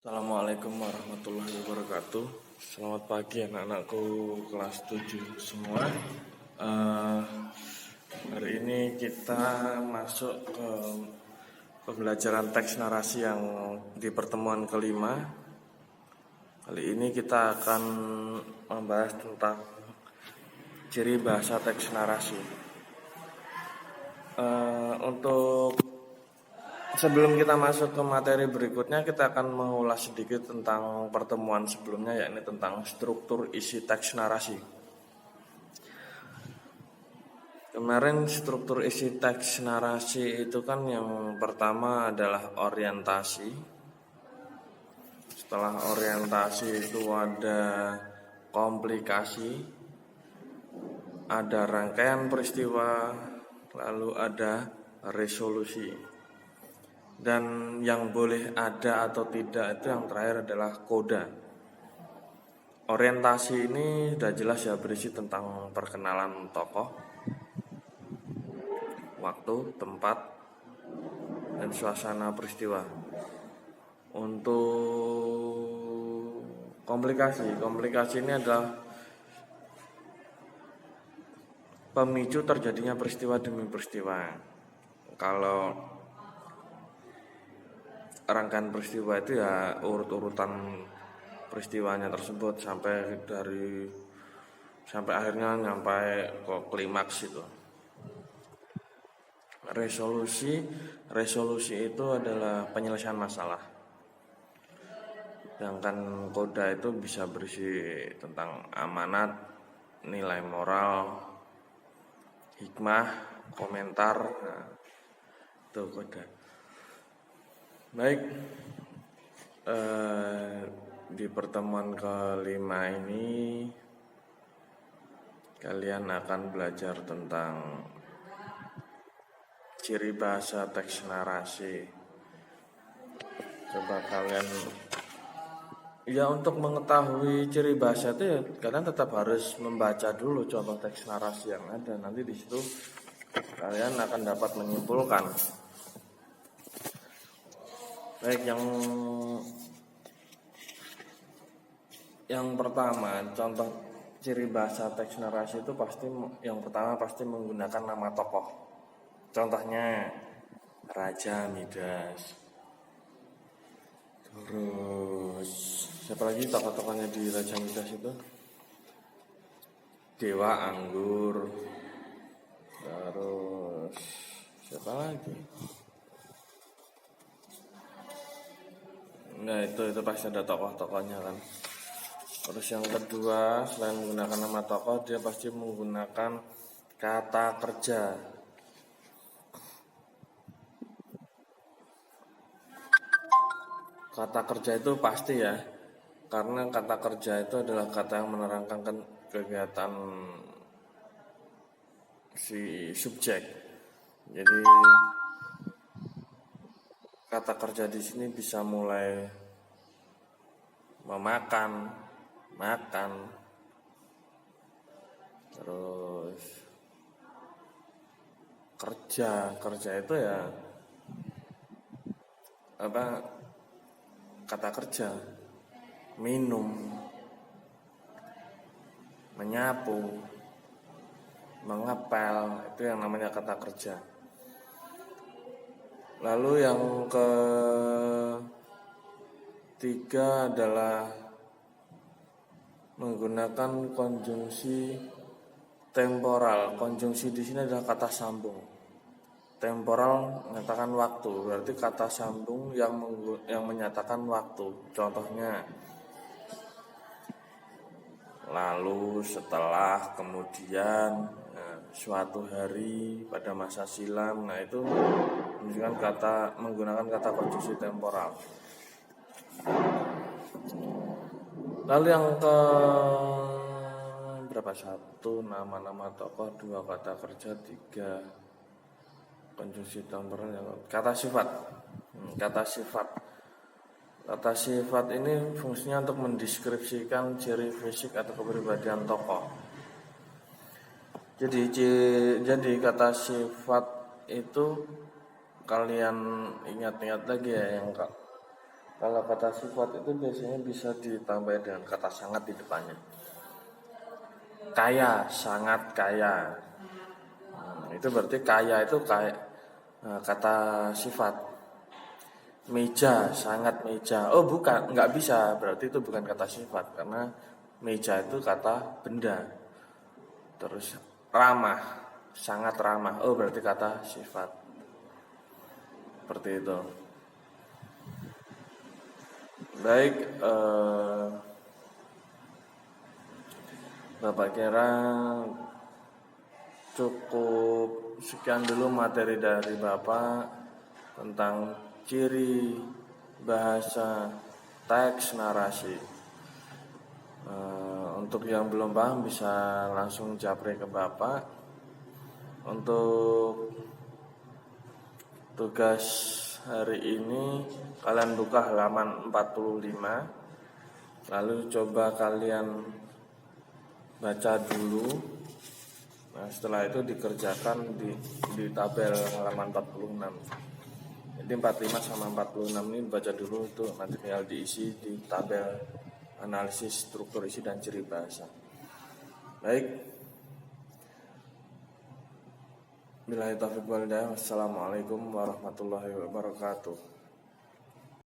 Assalamualaikum warahmatullahi wabarakatuh. Selamat pagi anak-anakku kelas 7 semua. Hari ini kita masuk ke pembelajaran teks narasi yang di pertemuan kelima. Kali ini kita akan membahas tentang ciri bahasa teks narasi. Untuk sebelum kita masuk ke materi berikutnya, kita akan mengulas sedikit tentang pertemuan sebelumnya, yakni tentang struktur isi teks narasi. Kemarin struktur isi teks narasi itu kan yang pertama adalah orientasi. Setelah orientasi itu ada komplikasi, ada rangkaian peristiwa, lalu ada resolusi. Dan yang boleh ada atau tidak itu yang terakhir adalah koda. Orientasi ini sudah jelas ya, berisi tentang perkenalan tokoh, waktu, tempat, dan suasana peristiwa. Untuk komplikasi ini adalah pemicu terjadinya peristiwa demi peristiwa. Kalau rangkaian peristiwa itu ya urut-urutan peristiwanya tersebut sampai akhirnya sampai ke klimaks itu. Resolusi itu adalah penyelesaian masalah. Sedangkan koda itu bisa berisi tentang amanat, nilai moral, hikmah, komentar. Nah, itu koda. Baik, di pertemuan kelima ini kalian akan belajar tentang ciri bahasa teks narasi. Coba kalian, ya untuk mengetahui ciri bahasa itu ya, kalian tetap harus membaca dulu contoh teks narasi yang ada. Nanti di situ kalian akan dapat menyimpulkan. Baik, yang pertama, contoh ciri bahasa teks narasi itu yang pertama pasti menggunakan nama tokoh. Contohnya Raja Midas. Terus siapa lagi tokoh-tokohnya di Raja Midas itu? Dewa Anggur. Terus siapa lagi? Nah itu pasti ada tokoh-tokohnya kan. Terus yang kedua, selain menggunakan nama tokoh, dia pasti menggunakan kata kerja. Kata kerja itu pasti ya, karena kata kerja itu adalah kata yang menerangkan kegiatan si subjek. Jadi kata kerja di sini bisa mulai memakan, makan, terus kerja itu ya kata kerja, minum, menyapu, mengepel, itu yang namanya kata kerja. Lalu yang ketiga adalah menggunakan konjungsi temporal. Konjungsi di sini adalah kata sambung. Temporal menyatakan waktu, berarti kata sambung yang menyatakan waktu. Contohnya lalu, setelah, kemudian, suatu hari, pada masa silam. Nah itu menggunakan kata konjungsi temporal. Lalu yang ke berapa? 1 nama-nama tokoh, 2 kata kerja, 3 konjungsi temporal. Kata sifat. Kata sifat ini fungsinya untuk mendeskripsikan ciri fisik atau kepribadian tokoh. Jadi kata sifat itu kalian ingat-ingat lagi ya, yang Kalau kata sifat itu biasanya bisa ditambah dengan kata sangat di depannya. Kaya, sangat kaya. Itu berarti kaya itu kayak kata sifat. Meja, sangat meja. Oh bukan, nggak bisa. Berarti itu bukan kata sifat karena meja itu kata benda. Terus ramah, sangat ramah. Oh berarti kata sifat. Seperti itu. Baik, Bapak kira cukup sekian dulu materi dari Bapak tentang ciri bahasa teks narasi. Untuk yang belum paham bisa langsung japri ke Bapak. Untuk tugas hari ini kalian buka halaman 45. Lalu coba kalian baca dulu. Nah, setelah itu dikerjakan di tabel halaman 46. Jadi 45 sama 46 ini baca dulu, itu nanti tinggal diisi di tabel analisis struktur isi dan ciri bahasa. Baik. Billahi taufiq wal hidayah. Wassalamualaikum warahmatullahi wabarakatuh.